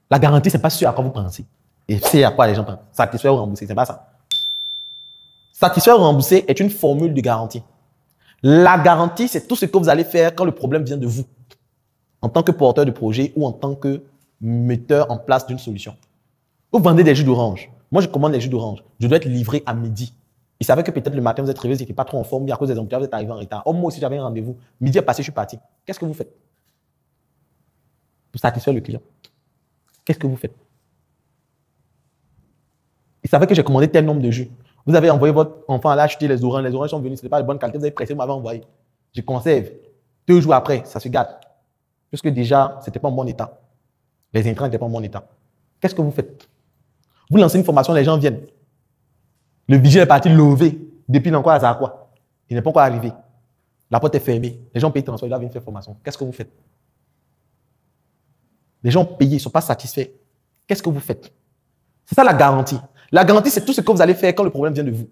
La garantie, ce n'est pas ce à quoi vous pensez. Et c'est à quoi les gens pensent. Satisfaire ou rembourser, ce n'est pas ça. Satisfaire ou rembourser est une formule de garantie. La garantie, c'est tout ce que vous allez faire quand le problème vient de vous, en tant que porteur de projet ou en tant que metteur en place d'une solution. Vous vendez des jus d'orange. Moi, je commande des jus d'orange. Je dois être livré à midi. Il savait que peut-être le matin, vous êtes réveillé, vous n'étiez pas trop en forme, mais à cause des embouteillages, vous êtes arrivé en retard. Oh, moi aussi, j'avais un rendez-vous. Midi est passé, je suis parti. Qu'est-ce que vous faites pour satisfaire le client? Qu'est-ce que vous faites? Il savait que j'ai commandé tel nombre de jus. Vous avez envoyé votre enfant aller acheter les oranges sont venus, ce n'est pas de bonne qualité, vous avez pressé, vous m'avez envoyé. Je conserve. 2 jours après, ça se gâte. Puisque déjà, ce n'était pas en bon état. Les intrants n'étaient pas en bon état. Qu'est-ce que vous faites? Vous lancez une formation, les gens viennent. Le vigile est parti lever depuis l'encore à Zakwa. Il n'est pas encore arrivé. La porte est fermée. Les gens payent le transport, ils doivent venir faire formation. Qu'est-ce que vous faites? Les gens payent, ils ne sont pas satisfaits. Qu'est-ce que vous faites? C'est ça la garantie. La garantie, c'est tout ce que vous allez faire quand le problème vient de vous.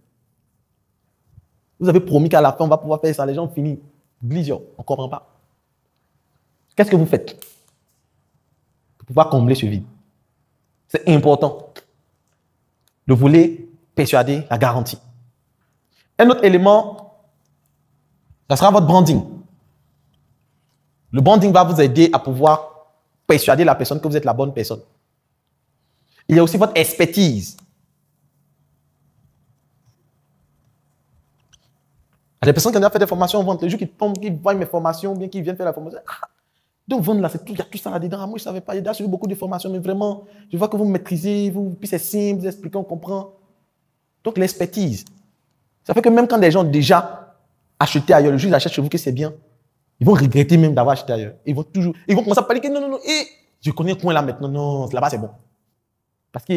Vous avez promis qu'à la fin, on va pouvoir faire ça. Les gens finissent. Glisio, on ne comprend pas. Qu'est-ce que vous faites pour pouvoir combler ce vide? C'est important. Le volet persuader, la garantie. Un autre élément, ça sera votre branding. Le branding va vous aider à pouvoir persuader la personne que vous êtes la bonne personne. Il y a aussi votre expertise. Il y a des personnes qui ont déjà fait des formations en vente. Les gens qui tombent, qui voient mes formations, ou bien qui viennent faire la formation. Ah, donc vendre là, il y a tout ça là-dedans. Ah, moi, je ne savais pas. Il y a déjà suivi beaucoup de formations, mais vraiment, je vois que vous maîtrisez, puis c'est simple, vous expliquez, on comprend. Donc l'expertise. Ça fait que même quand des gens ont déjà acheté ailleurs, le jour où ils achètent chez vous que c'est bien, ils vont regretter même d'avoir acheté ailleurs. Ils vont commencer à paniquer. Non, non, non. Et je connais un coin là maintenant. Non, là-bas c'est bon. Parce que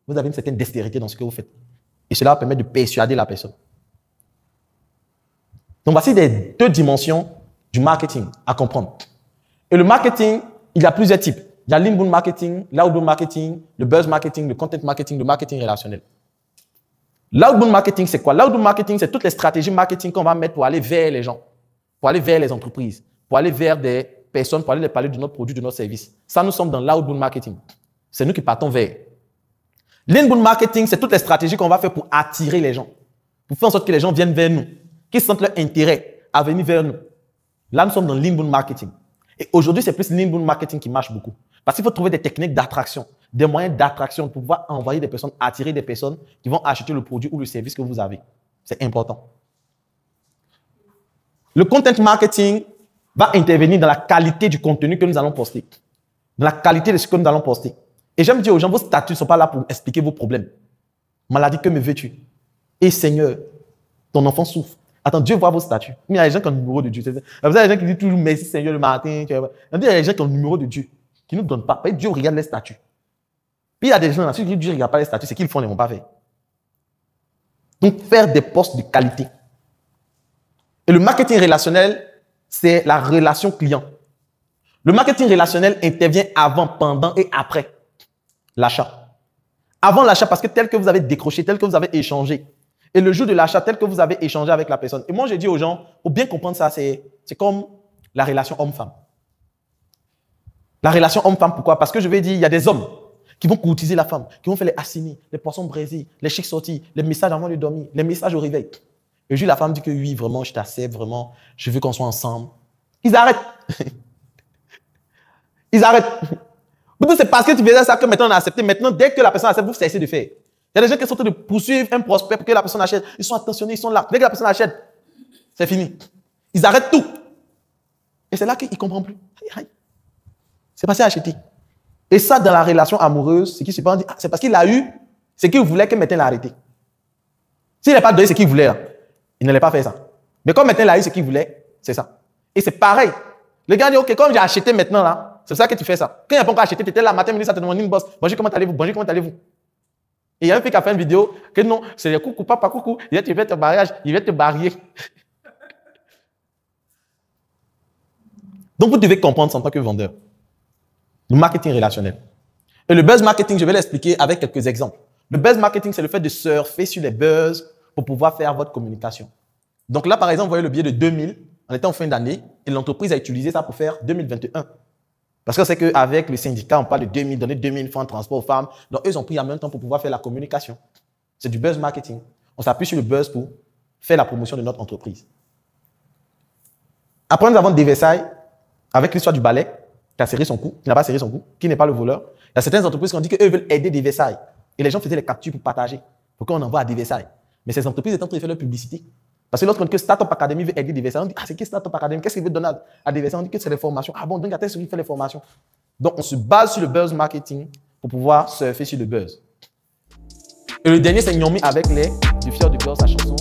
vous avez une certaine dextérité dans ce que vous faites. Et cela va permettre de persuader la personne. Donc, voici les 2 dimensions du marketing à comprendre. Et le marketing, il y a plusieurs types. Il y a l'inbound marketing, l'outbound marketing, le buzz marketing, le content marketing, le marketing relationnel. L'outbound marketing, c'est quoi? L'outbound marketing, c'est toutes les stratégies marketing qu'on va mettre pour aller vers les gens, pour aller vers les entreprises, pour aller vers des personnes, pour aller leur parler de notre produit, de notre service. Ça, nous sommes dans l'outbound marketing. C'est nous qui partons vers. L'inbound marketing, c'est toutes les stratégies qu'on va faire pour attirer les gens, pour faire en sorte que les gens viennent vers nous, qu'ils sentent leur intérêt à venir vers nous. Là, nous sommes dans l'inbound marketing. Et aujourd'hui, c'est plus l'inbound marketing qui marche beaucoup. Parce qu'il faut trouver des techniques d'attraction, des moyens d'attraction pour pouvoir envoyer des personnes, attirer des personnes qui vont acheter le produit ou le service que vous avez. C'est important. Le content marketing va intervenir dans la qualité du contenu que nous allons poster, dans la qualité de ce que nous allons poster. Et j'aime dire aux gens, vos statuts ne sont pas là pour expliquer vos problèmes. Maladie, que me veux-tu? Et Seigneur, ton enfant souffre. Attends, Dieu voit vos statuts. Mais il y a des gens qui ont le numéro de Dieu. Vous avez des gens qui disent toujours merci Seigneur le matin. Il y a des gens qui ont le numéro de Dieu, qui ne nous donnent pas. Dieu regarde les statuts. Puis il y a des gens là, si Dieu ne regarde pas les statuts, c'est qu'ils font, ils ne vont pas faire. Donc, faire des postes de qualité. Et le marketing relationnel, c'est la relation client. Le marketing relationnel intervient avant, pendant et après l'achat. Avant l'achat, parce que tel que vous avez décroché, tel que vous avez échangé, et le jour de l'achat, tel que vous avez échangé avec la personne. Et moi, je dis aux gens, pour bien comprendre ça, c'est comme la relation homme-femme. La relation homme-femme, pourquoi? Parce que je vais dire, il y a des hommes qui vont courtiser la femme, qui vont faire les assinis, les poissons braisés, les chics sortis, les messages avant de dormir, les messages au réveil. Et le jour, la femme dit que oui, vraiment, je t'accepte, vraiment, je veux qu'on soit ensemble. Ils arrêtent. Ils arrêtent. C'est parce que tu faisais ça que maintenant on a accepté. Maintenant, dès que la personne accepte, vous cessez de faire. Il y a des gens qui sont en train de poursuivre un prospect pour que la personne achète. Ils sont attentionnés, ils sont là. Dès que la personne achète, c'est fini. Ils arrêtent tout. Et c'est là qu'ils ne comprennent plus. C'est passé à acheter. Et ça, dans la relation amoureuse, c'est qui se passe, c'est parce qu'il a eu ce qu'il voulait que maintenant il a arrêté. S'il n'a pas donné ce qu'il voulait, là, il n'allait pas faire ça. Mais comme maintenant il a eu ce qu'il voulait, c'est ça. Et c'est pareil. Le gars dit, OK, comme j'ai acheté maintenant, là, c'est ça que tu fais ça. Quand il n'a pas encore acheté, tu étais là, matin, midi, ça te demande une bosse. Bonjour, comment allez-vous? Bonjour, comment allez-vous? Et il y a un fait qui a fait une vidéo que non, c'est le coucou, papa, coucou. Il va te faire ton mariage, il va te marier. Donc, vous devez comprendre en tant que vendeur. Le marketing relationnel. Et le buzz marketing, je vais l'expliquer avec quelques exemples. Le buzz marketing, c'est le fait de surfer sur les buzz pour pouvoir faire votre communication. Donc là, par exemple, vous voyez le billet de 2000, on était en fin d'année, et l'entreprise a utilisé ça pour faire 2021. Parce que c'est qu'avec le syndicat, on parle de 2000, donner 2000 francs de transport aux femmes. Donc, eux, ils ont pris en même temps pour pouvoir faire la communication. C'est du buzz marketing. On s'appuie sur le buzz pour faire la promotion de notre entreprise. Après, nous avons des Versailles, avec l'histoire du balai, qui a serré son cou, qui n'a pas serré son cou, qui n'est pas le voleur. Il y a certaines entreprises qui ont dit qu'eux veulent aider des Versailles. Et les gens faisaient les captures pour partager. Pour qu'on envoie à des Versailles. Mais ces entreprises étaient en train de faire leur publicité. Parce que lorsqu'on dit que Startup Academy veut aider des Versailles, on dit, ah, c'est qui Startup Academy? Qu'est-ce qu'il veut donner à des Versailles? On dit que c'est des formations. Ah bon, donc il y a tel qui fait les formations. Donc, on se base sur le buzz marketing pour pouvoir surfer sur le buzz. Et le dernier, c'est Nyomi avec les du Fier du cœur, sa chanson.